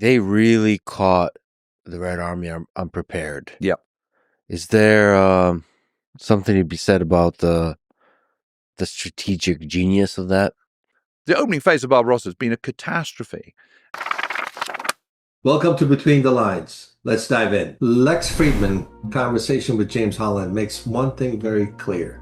they really caught the Red Army unprepared. Yep. Is there something to be said about the strategic genius of that? The opening phase of Barbarossa has been a catastrophe. Welcome to Between the Lines. Let's dive in. Lex Fridman, conversation with James Holland, makes one thing very clear.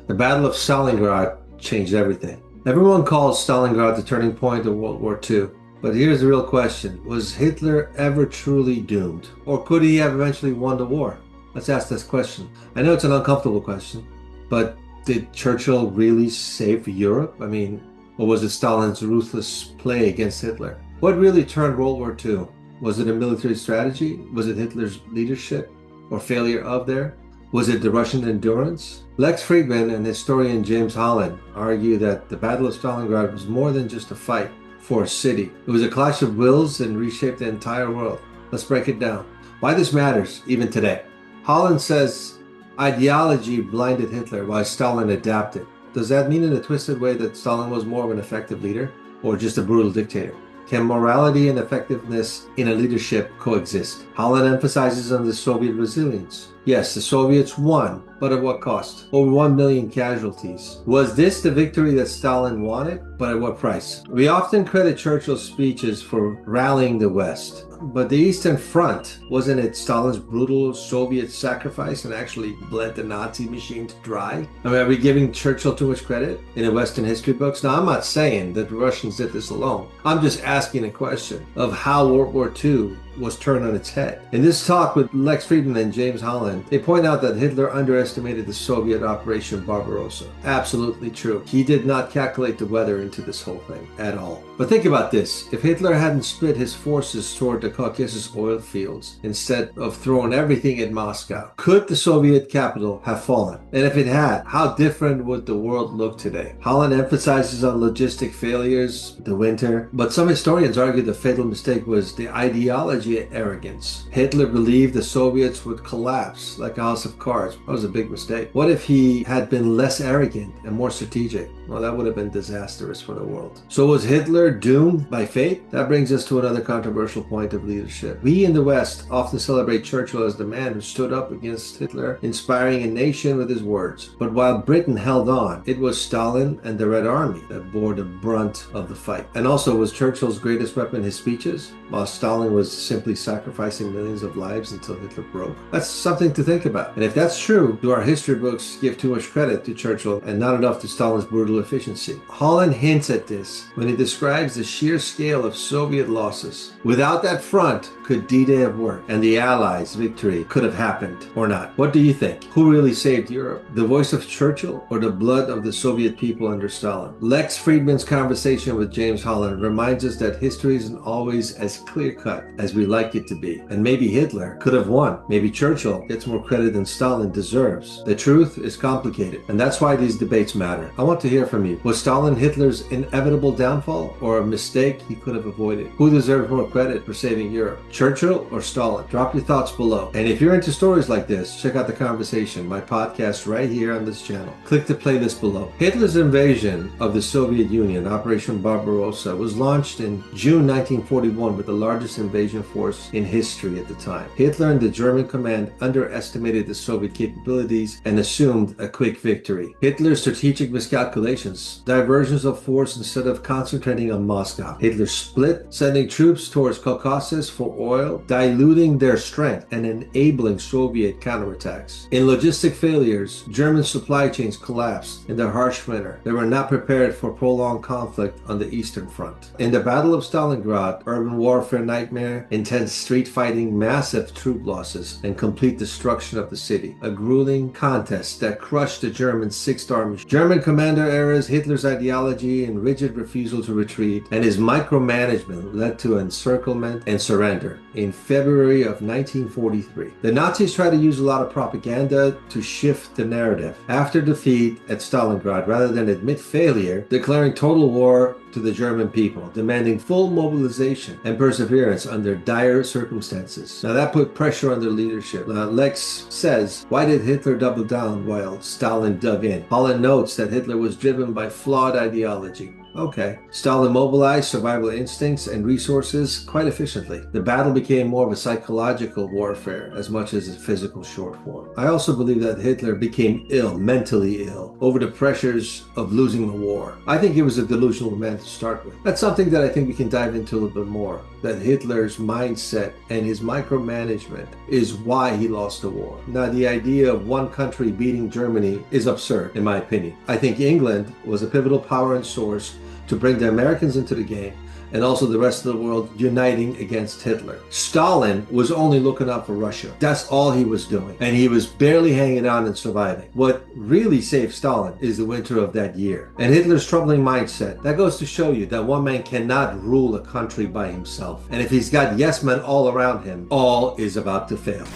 The Battle of Stalingrad changed everything. Everyone calls Stalingrad the turning point of World War II. But here's the real question. Was Hitler ever truly doomed? Or could he have eventually won the war? Let's ask this question. I know it's an uncomfortable question, but did Churchill really save Europe? Or was it Stalin's ruthless play against Hitler? What really turned World War II? Was it a military strategy? Was it Hitler's leadership or failure of there? Was it the Russian endurance? Lex Fridman and historian James Holland argue that the Battle of Stalingrad was more than just a fight for a city. It was a clash of wills and reshaped the entire world. Let's break it down. Why this matters even today. Holland says ideology blinded Hitler while Stalin adapted. Does that mean in a twisted way that Stalin was more of an effective leader or just a brutal dictator? Can morality and effectiveness in a leadership coexist? Holland emphasizes on the Soviet resilience. Yes, the Soviets won, but at what cost? Over 1 million casualties. Was this the victory that Stalin wanted? But at what price? We often credit Churchill's speeches for rallying the West. But the Eastern Front, wasn't it Stalin's brutal Soviet sacrifice and actually bled the Nazi machine to dry? Are we giving Churchill too much credit in the Western history books? Now, I'm not saying that the Russians did this alone. I'm just asking a question of how World War II was turned on its head. In this talk with Lex Fridman and James Holland, they point out that Hitler underestimated the Soviet Operation Barbarossa. Absolutely true. He did not calculate the weather into this whole thing at all. But think about this. If Hitler hadn't split his forces toward the Caucasus oil fields instead of throwing everything at Moscow, could the Soviet capital have fallen? And if it had, how different would the world look today? Holland emphasizes on logistic failures, the winter, but some historians argue the fatal mistake was the ideology and arrogance. Hitler believed the Soviets would collapse like a house of cards. That was a big mistake. What if he had been less arrogant and more strategic? Well, that would have been disastrous for the world. So was Hitler doomed by fate? That brings us to another controversial point of leadership. We in the West often celebrate Churchill as the man who stood up against Hitler, inspiring a nation with his words. But while Britain held on, it was Stalin and the Red Army that bore the brunt of the fight. And also, was Churchill's greatest weapon his speeches, while Stalin was simply sacrificing millions of lives until Hitler broke? That's something to think about. And if that's true, do our history books give too much credit to Churchill and not enough to Stalin's brutal efficiency? Holland hints at this when he describes the sheer scale of Soviet losses. Without that front, could D-Day have worked and the Allies' victory could have happened or not? What do you think? Who really saved Europe? The voice of Churchill or the blood of the Soviet people under Stalin? Lex Fridman's conversation with James Holland reminds us that history isn't always as clear-cut as we like it to be. And maybe Hitler could have won. Maybe Churchill gets more credit than Stalin deserves. The truth is complicated, and that's why these debates matter. I want to hear from you. Was Stalin Hitler's inevitable downfall or a mistake he could have avoided? Who deserves more credit for saving Europe? Churchill or Stalin? Drop your thoughts below. And if you're into stories like this, check out The Conversation, my podcast right here on this channel. Click the playlist below. Hitler's invasion of the Soviet Union, Operation Barbarossa, was launched in June 1941 with the largest invasion force in history at the time. Hitler and the German command underestimated the Soviet capabilities and assumed a quick victory. Hitler's strategic miscalculations, diversions of force instead of concentrating on Moscow. Hitler split, sending troops towards Caucasus for oil, diluting their strength and enabling Soviet counterattacks. In logistic failures, German supply chains collapsed in the harsh winter. They were not prepared for prolonged conflict on the Eastern Front. In the Battle of Stalingrad, urban warfare nightmare, intense street fighting, massive troop losses, and complete destruction of the city. A grueling contest that crushed the German Sixth Army. German commander errors, Hitler's ideology and rigid refusal to retreat, and his micromanagement led to encirclement and surrender in February of 1943. The Nazis tried to use a lot of propaganda to shift the narrative. After defeat at Stalingrad, rather than admit failure, declaring total war to the German people, demanding full mobilization and perseverance under dire circumstances. Now that put pressure on their leadership. Lex says, why did Hitler double down while Stalin dug in? Holland notes that Hitler was driven by flawed ideology. Okay. Stalin mobilized survival instincts and resources quite efficiently. The battle became more of a psychological warfare as much as a physical short form. I also believe that Hitler became ill, mentally ill, over the pressures of losing the war. I think he was a delusional man to start with. That's something that I think we can dive into a little bit more. That Hitler's mindset and his micromanagement is why he lost the war. Now, the idea of one country beating Germany is absurd, in my opinion. I think England was a pivotal power and source to bring the Americans into the game, and also the rest of the world uniting against Hitler. Stalin was only looking out for Russia. That's all he was doing. And he was barely hanging on and surviving. What really saved Stalin is the winter of that year. And Hitler's troubling mindset. That goes to show you that one man cannot rule a country by himself. And if he's got yes men all around him, all is about to fail.